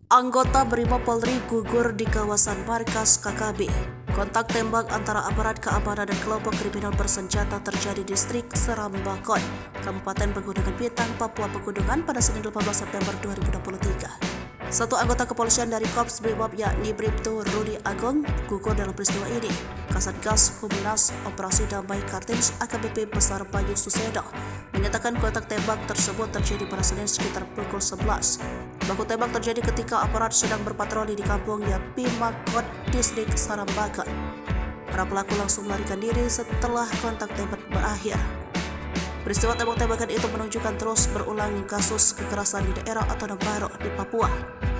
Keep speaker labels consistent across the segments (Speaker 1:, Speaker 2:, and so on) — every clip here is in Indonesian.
Speaker 1: Anggota Brimob Polri gugur di kawasan markas KKB. Kontak tembak antara aparat keamanan dan kelompok kriminal bersenjata terjadi di distrik Serambakon, Kabupaten Pegunungan Bintang, Papua Pegunungan pada Senin 18 September 2023. Satu anggota kepolisian dari Korps Brimob yakni Bribtu Rudi Agung gugur dalam peristiwa ini. Kasatgas Humas Operasi Damai Kartins AKBP Besar Bayu Susedo menyatakan kontak tembak tersebut terjadi pada Senin sekitar pukul 11. Baku tembak terjadi ketika aparat sedang berpatroli di kampung Yapimakot, distrik Sarambakon. Para pelaku langsung melarikan diri setelah kontak tembak berakhir. Peristiwa tembak-tembakan itu menunjukkan terus berulang kasus kekerasan di daerah otonom baru di Papua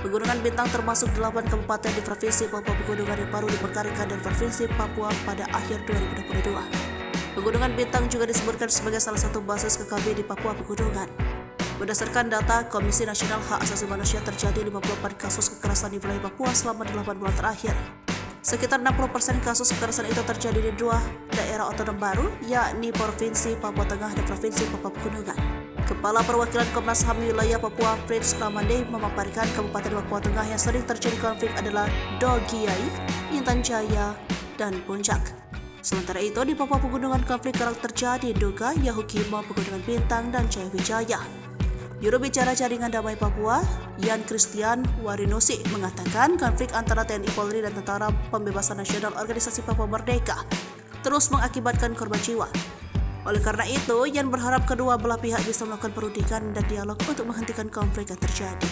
Speaker 1: Pegunungan Bintang, termasuk 8 kabupaten di Provinsi Papua Pegunungan yang baru dimerdekakan dan Provinsi Papua pada akhir 2022. Pegunungan Bintang juga disebutkan sebagai salah satu basis KKB di Papua Pegunungan. Berdasarkan data Komisi Nasional Hak Asasi Manusia, terjadi 54 kasus kekerasan di wilayah Papua selama 8 bulan terakhir. Sekitar 60% kasus kekerasan itu terjadi di dua daerah otonom baru, yakni Provinsi Papua Tengah dan Provinsi Papua Pegunungan. Kepala Perwakilan Komnas HAM wilayah Papua, Fritz Ramande, memaparkan Kabupaten Papua Tengah yang sering terjadi konflik adalah Dogiai, Intan Jaya, dan Puncak. Sementara itu di Papua Pegunungan konflik kerap terjadi Duga, Yahukimo, Pegunungan Bintang, dan Jaya Wijaya. Juru bicara Jaringan Damai Papua, Yan Christian Warinusi, mengatakan konflik antara TNI Polri dan Tentara Pembebasan Nasional Organisasi Papua Merdeka terus mengakibatkan korban jiwa. Oleh karena itu, Yan berharap kedua belah pihak bisa melakukan perundingan dan dialog untuk menghentikan konflik yang terjadi.